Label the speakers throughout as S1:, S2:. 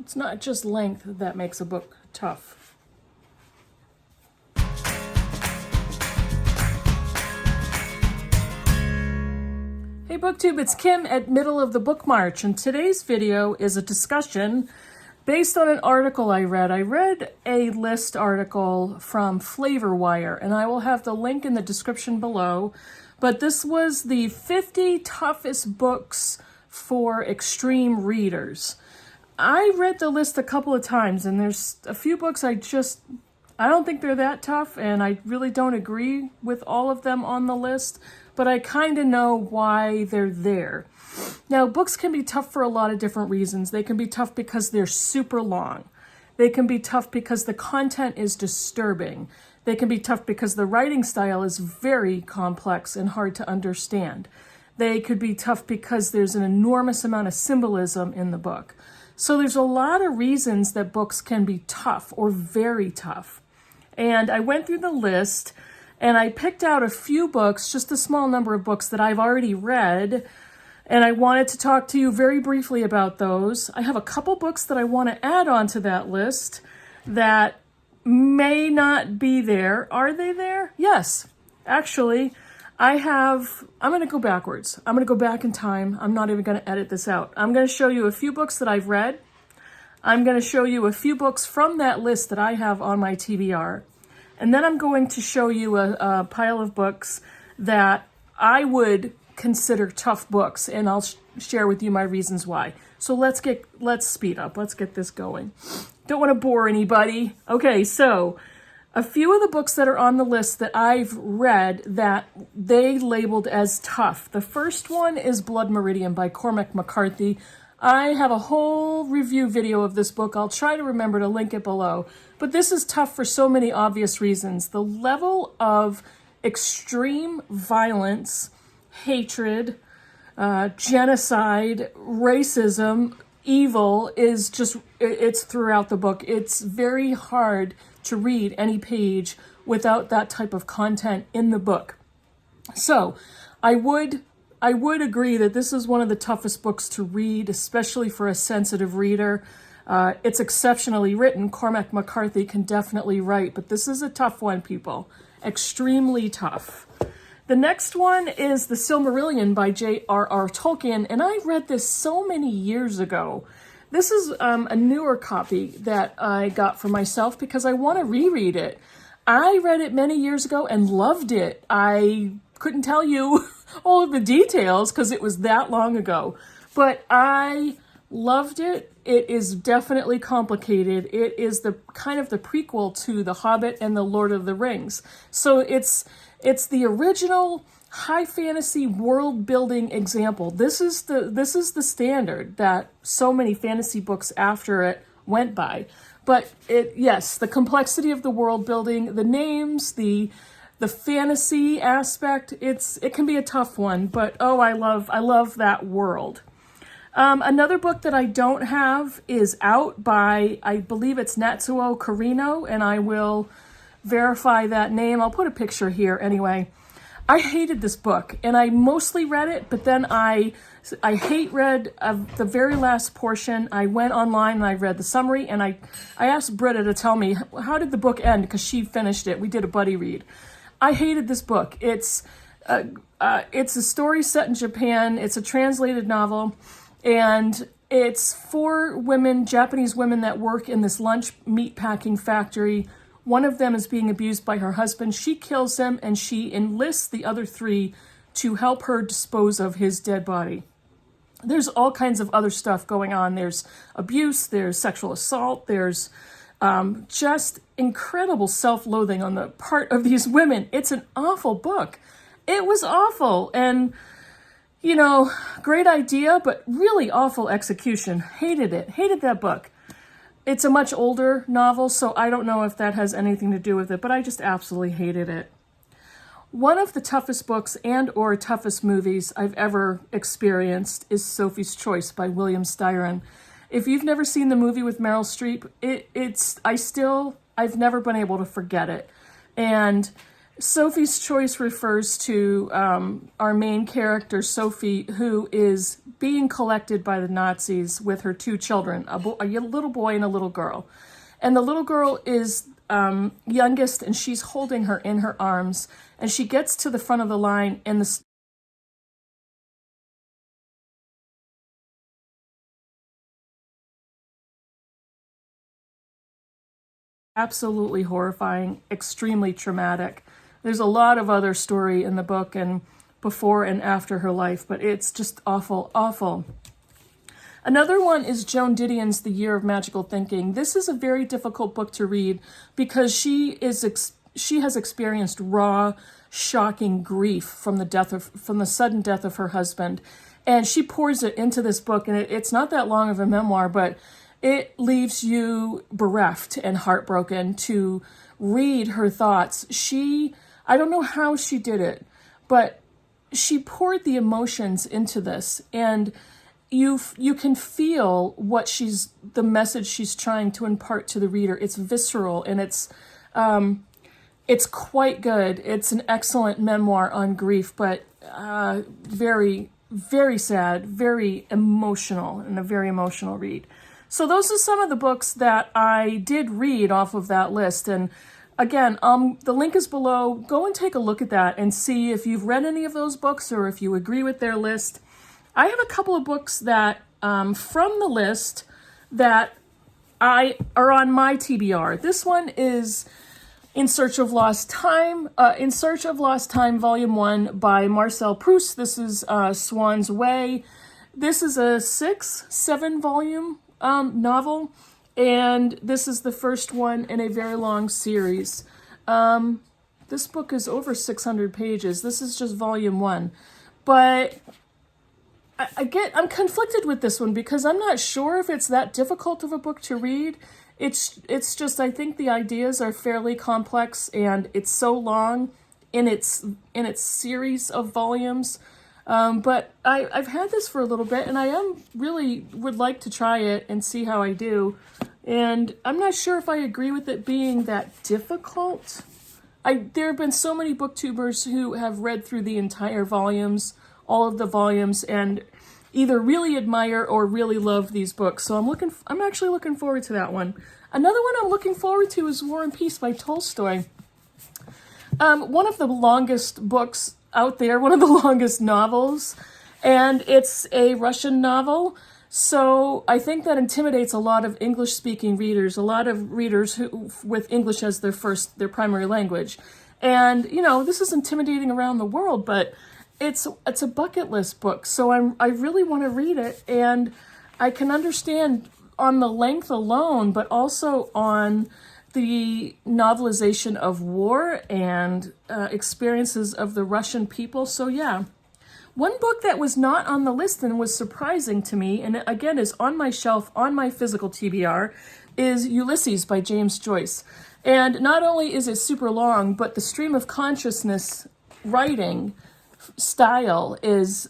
S1: It's not just length that makes a book tough. Hey Booktube, it's Kim at Middle of the Bookmarch, and today's video is a discussion based on an article I read. I read a list article from Flavorwire, and I will have the link in the description below, but this was the 50 toughest books for extreme readers. I read the list a couple of times, and there's a few books I don't think they're that tough, and I really don't agree with all of them on the list, but I kind of know why they're there. Now, books can be tough for a lot of different reasons. They can be tough because they're super long. They can be tough because the content is disturbing. They can be tough because the writing style is very complex and hard to understand. They could be tough because there's an enormous amount of symbolism in the book. So there's a lot of reasons that books can be tough or very tough. And I went through the list and I picked out a few books, just a small number of books that I've already read, and I wanted to talk to you very briefly about those. I have a couple books that I want to add onto that list that may not be there. Are they there? Yes. Actually, I'm going to go backwards. I'm going to go back in time. I'm not even going to edit this out. I'm going to show you a few books that I've read. I'm going to show you a few books from that list that I have on my TBR. And then I'm going to show you a pile of books that I would consider tough books, and I'll share with you my reasons why. So let's speed up. Let's get this going. Don't want to bore anybody. Okay, so a few of the books that are on the list that I've read that they labeled as tough. The first one is Blood Meridian by Cormac McCarthy. I have a whole review video of this book. I'll try to remember to link it below. But this is tough for so many obvious reasons. The level of extreme violence, hatred, genocide, racism, evil is just, it's throughout the book. It's very hard to read any page without that type of content in the book. So I would agree that this is one of the toughest books to read, especially for a sensitive reader. It's exceptionally written. Cormac McCarthy can definitely write, but this is a tough one, people. Extremely tough. The next one is The Silmarillion by J.R.R. Tolkien, and I read this so many years ago. This is a newer copy that I got for myself because I want to reread it. I read it many years ago and loved it. I couldn't tell you all of the details because it was that long ago, but I loved it. It is definitely complicated. It is the kind of the prequel to The Hobbit and The Lord of the Rings. So it's the original high fantasy world building example. This is the standard that so many fantasy books after it went by. But yes, the complexity of the world building, the names, the fantasy aspect, it can be a tough one, but oh, I love that world. Another book that I don't have is out by, I believe it's Natsuo Carino, and I will verify that name. I'll put a picture here anyway. I hated this book, and I mostly read it, but then I read the very last portion. I went online and I read the summary, and I asked Britta to tell me, how did the book end? Because she finished it. We did a buddy read. I hated this book. It's a story set in Japan. It's a translated novel, and it's 4 women, Japanese women, that work in this lunch meat packing factory. One of them is being abused by her husband. She kills him, and she enlists the other 3 to help her dispose of his dead body. There's all kinds of other stuff going on. There's abuse, there's sexual assault, there's just incredible self-loathing on the part of these women. It's an awful book. It was awful, and you know, great idea, but really awful execution. Hated it. Hated that book. It's a much older novel, so I don't know if that has anything to do with it, but I just absolutely hated it. One of the toughest books and or toughest movies I've ever experienced is Sophie's Choice by William Styron. If you've never seen the movie with Meryl Streep, I've never been able to forget it. And Sophie's Choice refers to our main character, Sophie, who is being collected by the Nazis with her two children, a little boy and a little girl. And the little girl is youngest, and she's holding her in her arms. And she gets to the front of the line, and the absolutely horrifying, extremely traumatic. There's a lot of other story in the book and before and after her life, but it's just awful, awful. Another one is Joan Didion's The Year of Magical Thinking. This is a very difficult book to read because she has experienced raw, shocking grief from the sudden death of her husband, and she pours it into this book. And it's not that long of a memoir, but it leaves you bereft and heartbroken to read her thoughts. I don't know how she did it, but she poured the emotions into this, and you can feel the message she's trying to impart to the reader. It's visceral, and it's quite good. It's an excellent memoir on grief, but very, very sad, very emotional, and a very emotional read. So those are some of the books that I did read off of that list. And again, the link is below. Go and take a look at that and see if you've read any of those books or if you agree with their list. I have a couple of books that from the list that are on my TBR. This one is In Search of Lost Time, Volume 1 by Marcel Proust. This is Swan's Way. This is a 7 volume novel, and this is the first one in a very long series. This book is over 600 pages. This is just volume 1, but I'm conflicted with this one because I'm not sure if it's that difficult of a book to read. It's just, I think the ideas are fairly complex, and it's so long in its series of volumes. But I've had this for a little bit, and I really would like to try it and see how I do. And I'm not sure if I agree with it being that difficult. There have been so many booktubers who have read through the entire volumes, all of the volumes, and either really admire or really love these books. So I'm actually looking forward to that one. Another one I'm looking forward to is War and Peace by Tolstoy. One of the longest books out there, one of the longest novels, and it's a Russian novel, so I think that intimidates a lot of English-speaking readers, a lot of readers who with English as their primary language. And this is intimidating around the world, but it's a bucket list book, so I really want to read it, and I can understand on the length alone, but also on the novelization of war and experiences of the Russian people. So yeah, one book that was not on the list and was surprising to me, and again is on my shelf on my physical TBR, is Ulysses by James Joyce. And not only is it super long, but the stream of consciousness writing style is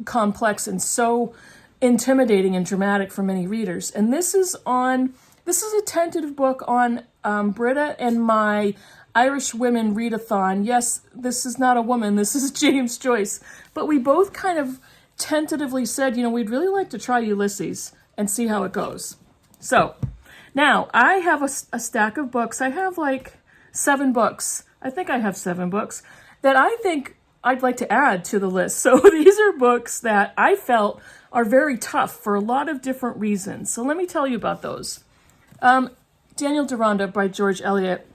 S1: complex and so intimidating and dramatic for many readers. And this is a tentative book on Britta and my Irish Women Readathon. Yes, this is not a woman, this is James Joyce. But we both kind of tentatively said, we'd really like to try Ulysses and see how it goes. So now I have a stack of books. I have like 7 books. I think I have 7 books that I think I'd like to add to the list. So these are books that I felt are very tough for a lot of different reasons. So let me tell you about those. Daniel Duranda by George Eliot.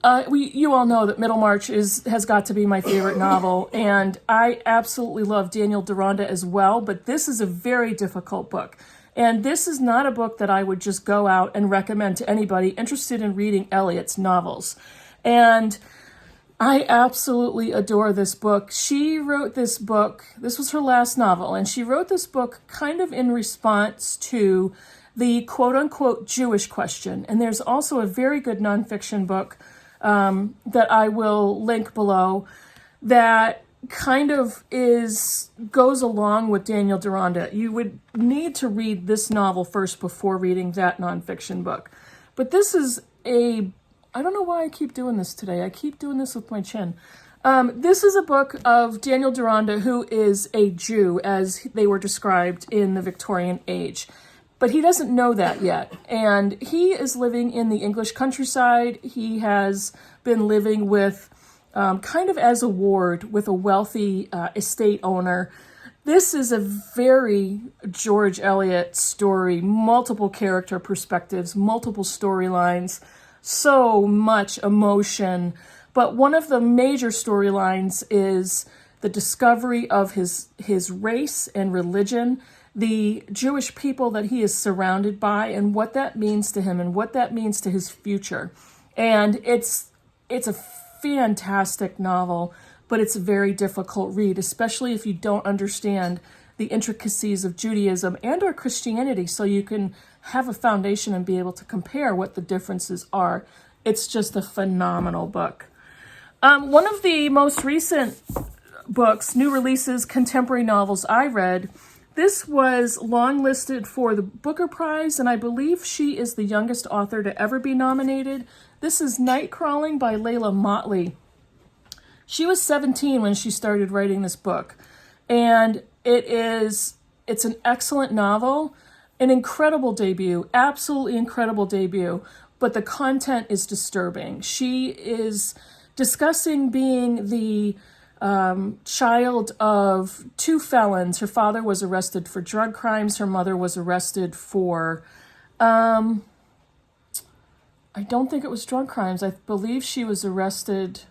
S1: You all know that Middlemarch has got to be my favorite novel, and I absolutely love Daniel Duranda as well, but this is a very difficult book. And this is not a book that I would just go out and recommend to anybody interested in reading Eliot's novels. And I absolutely adore this book. She wrote this book, this was her last novel, and she wrote this book kind of in response to the quote-unquote Jewish question. And there's also a very good nonfiction book that I will link below that kind of goes along with Daniel Duranda. You would need to read this novel first before reading that nonfiction book. But this is a I don't know why I keep doing this today. I keep doing this with my chin. This is a book of Daniel Duranda, who is a Jew, as they were described in the Victorian age. But he doesn't know that yet. And he is living in the English countryside. He has been living with, kind of as a ward, with a wealthy estate owner. This is a very George Eliot story, multiple character perspectives, multiple storylines, so much emotion. But one of the major storylines is the discovery of his race and religion, the Jewish people that he is surrounded by, and what that means to him and what that means to his future. And it's a fantastic novel, but it's a very difficult read, especially if you don't understand the intricacies of Judaism and or Christianity, so you can have a foundation and be able to compare what the differences are. It's just a phenomenal book. One of the most recent books, new releases, contemporary novels I read, this was longlisted for the Booker Prize, and I believe she is the youngest author to ever be nominated. This is Night Crawling by Layla Motley. She was 17 when she started writing this book, and it's an excellent novel, an incredible debut, absolutely incredible debut, but the content is disturbing. She is discussing being the child of two felons. Her father was arrested for drug crimes. Her mother was arrested for, I don't think it was drug crimes. I believe she was arrested,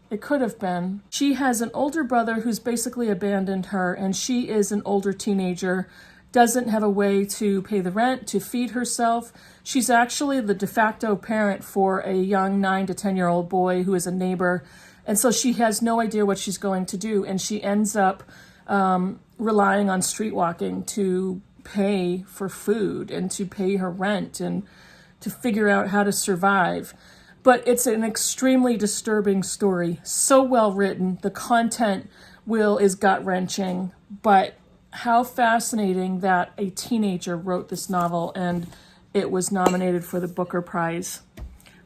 S1: it could have been. She has an older brother who's basically abandoned her, and she is an older teenager, doesn't have a way to pay the rent, to feed herself. She's actually the de facto parent for a young 9 to 10-year-old boy who is a neighbor. And so she has no idea what she's going to do. And she ends up relying on street walking to pay for food and to pay her rent and to figure out how to survive. But it's an extremely disturbing story. So well written. The content is gut-wrenching, but how fascinating that a teenager wrote this novel and it was nominated for the Booker Prize.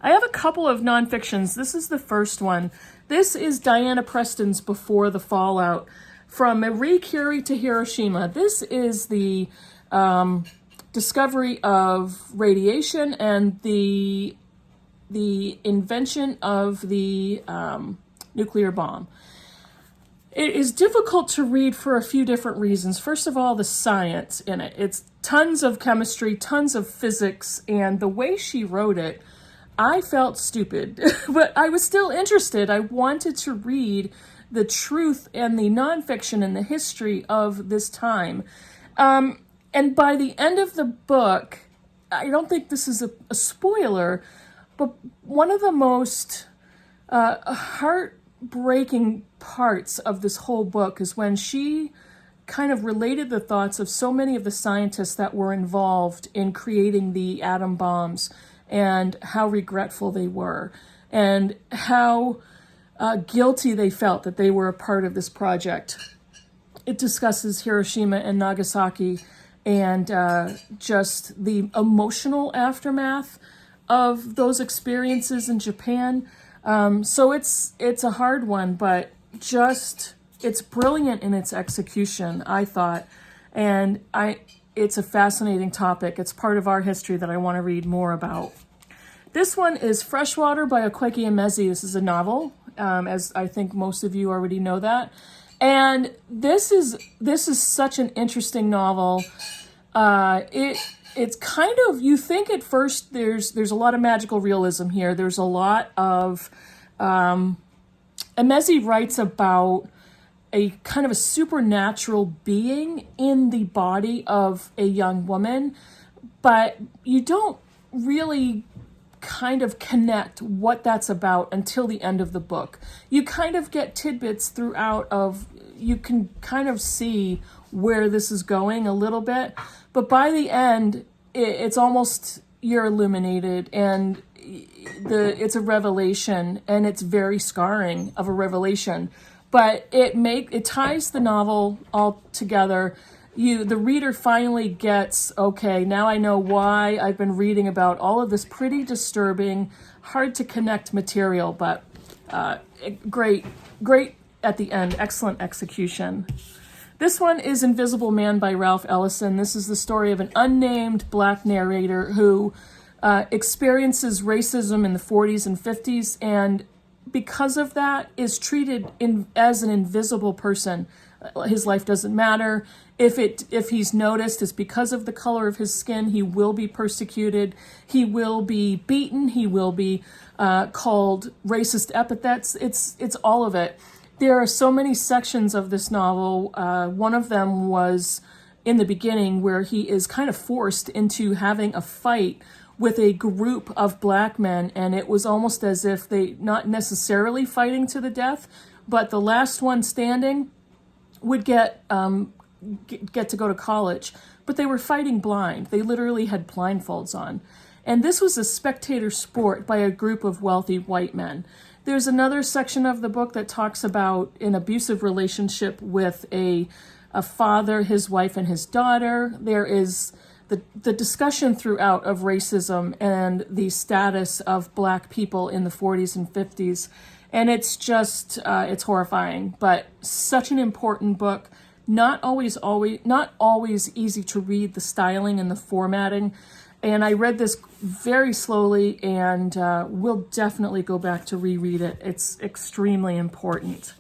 S1: I have a couple of nonfictions. This is the first one. This is Diana Preston's Before the Fallout, From Marie Curie to Hiroshima. This is the discovery of radiation and the invention of the nuclear bomb. It is difficult to read for a few different reasons. First of all, the science in it. It's tons of chemistry, tons of physics, and the way she wrote it, I felt stupid, but I was still interested. I wanted to read the truth and the nonfiction and the history of this time. And by the end of the book, I don't think this is a spoiler, but one of the most heartbreaking parts of this whole book is when she kind of related the thoughts of so many of the scientists that were involved in creating the atom bombs and how regretful they were and how guilty they felt that they were a part of this project. It discusses Hiroshima and Nagasaki and just the emotional aftermath of those experiences in Japan. So it's a hard one, but it's brilliant in its execution, I thought. And it's a fascinating topic. It's part of our history that I want to read more about. This one is Freshwater by Okeke Emezi. This is a novel, as I think most of you already know that. And this is such an interesting novel. It's kind of, you think at first there's a lot of magical realism here. There's a lot of, Emezi writes about a kind of a supernatural being in the body of a young woman, but you don't really kind of connect what that's about until the end of the book. You kind of get tidbits throughout you can kind of see where this is going a little bit, but by the end, it's almost, you're illuminated, and it's a revelation, and it's very scarring of a revelation, but it ties the novel all together. the reader finally gets, okay, now I know why I've been reading about all of this pretty disturbing, hard to connect material, but great at the end, excellent execution. This one is Invisible Man by Ralph Ellison. This is the story of an unnamed Black narrator who experiences racism in the 40s and 50s, and because of that is treated as an invisible person. His life doesn't matter. If he's noticed, it's because of the color of his skin. He will be persecuted. He will be beaten. He will be called racist epithets. It's all of it. There are so many sections of this novel. One of them was in the beginning where he is kind of forced into having a fight with a group of Black men, and it was almost as if they, not necessarily fighting to the death, but the last one standing would get to go to college, but they were fighting blind. They literally had blindfolds on. And this was a spectator sport by a group of wealthy white men. There's another section of the book that talks about an abusive relationship with a father, his wife, and his daughter. There is the discussion throughout of racism and the status of Black people in the 40s and 50s. And it's just, it's horrifying, but such an important book. Not always easy to read, the styling and the formatting. And I read this very slowly, and will definitely go back to reread it. It's extremely important.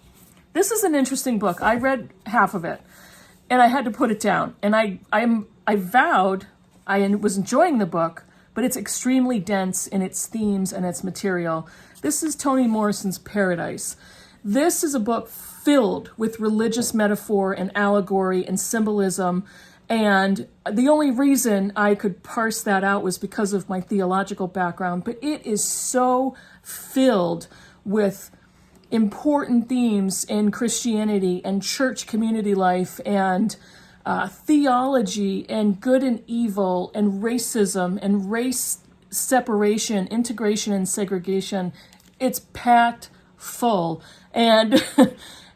S1: This is an interesting book. I read half of it, and I had to put it down. And I vowed I was enjoying the book, but it's extremely dense in its themes and its material. This is Toni Morrison's Paradise. This is a book filled with religious metaphor and allegory and symbolism. And the only reason I could parse that out was because of my theological background. But it is so filled with important themes in Christianity and church community life and theology and good and evil and racism and race separation, integration and segregation. It's packed full. And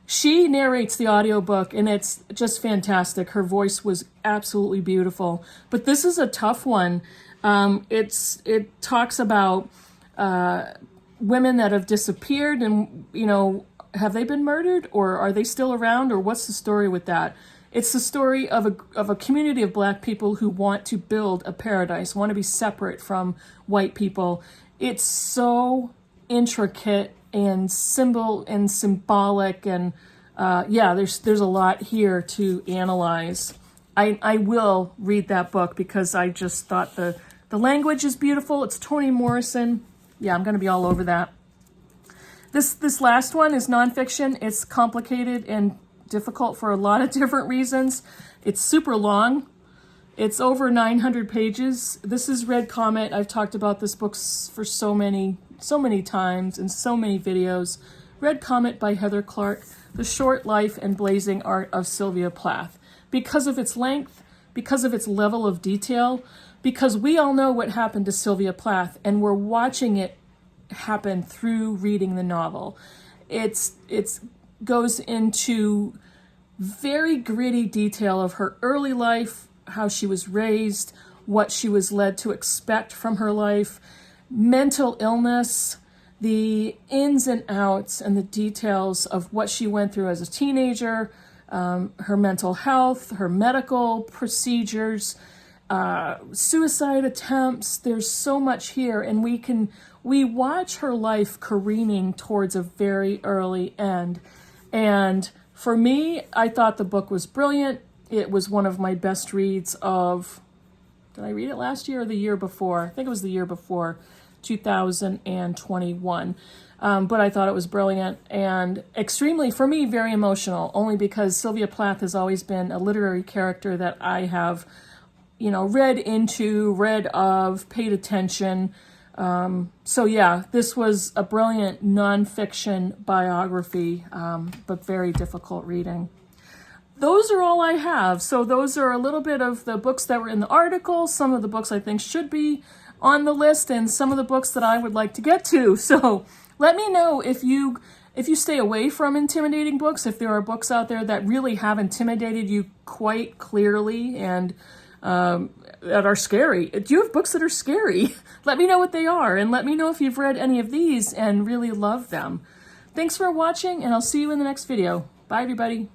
S1: she narrates the audiobook, and it's just fantastic. Her voice was absolutely beautiful. But this is a tough one. It talks about women that have disappeared, and, have they been murdered, or are they still around, or what's the story with that? It's the story of a community of Black people who want to build a paradise, want to be separate from white people. It's so intricate and symbolic, and there's a lot here to analyze. I will read that book because I just thought the language is beautiful. It's Toni Morrison. Yeah, I'm going to be all over that. This last one is nonfiction. It's complicated and difficult for a lot of different reasons. It's super long. It's over 900 pages. This is Red Comet. I've talked about this book for so many times in so many videos. Red Comet by Heather Clark, The Short Life and Blazing Art of Sylvia Plath. Because of its length, because of its level of detail, because we all know what happened to Sylvia Plath, and we're watching it happen through reading the novel. It's goes into very gritty detail of her early life, how she was raised, what she was led to expect from her life, mental illness, the ins and outs and the details of what she went through as a teenager, her mental health, her medical procedures, suicide attempts. There's so much here, and we watch her life careening towards a very early end. And for me, I thought the book was brilliant. It was one of my best reads of, did I read it last year or the year before? I think it was the year before, 2021. But I thought it was brilliant and extremely, for me, very emotional, only because Sylvia Plath has always been a literary character that I have, read into, read of, paid attention. So yeah, this was a brilliant nonfiction biography, but very difficult reading. Those are all I have. So those are a little bit of the books that were in the article, some of the books I think should be on the list, and some of the books that I would like to get to. So let me know if you If you stay away from intimidating books, if there are books out there that really have intimidated you quite clearly and that are scary. Do you have books that are scary? Let me know what they are, and let me know if you've read any of these and really love them. Thanks for watching, and I'll see you in the next video. Bye, everybody.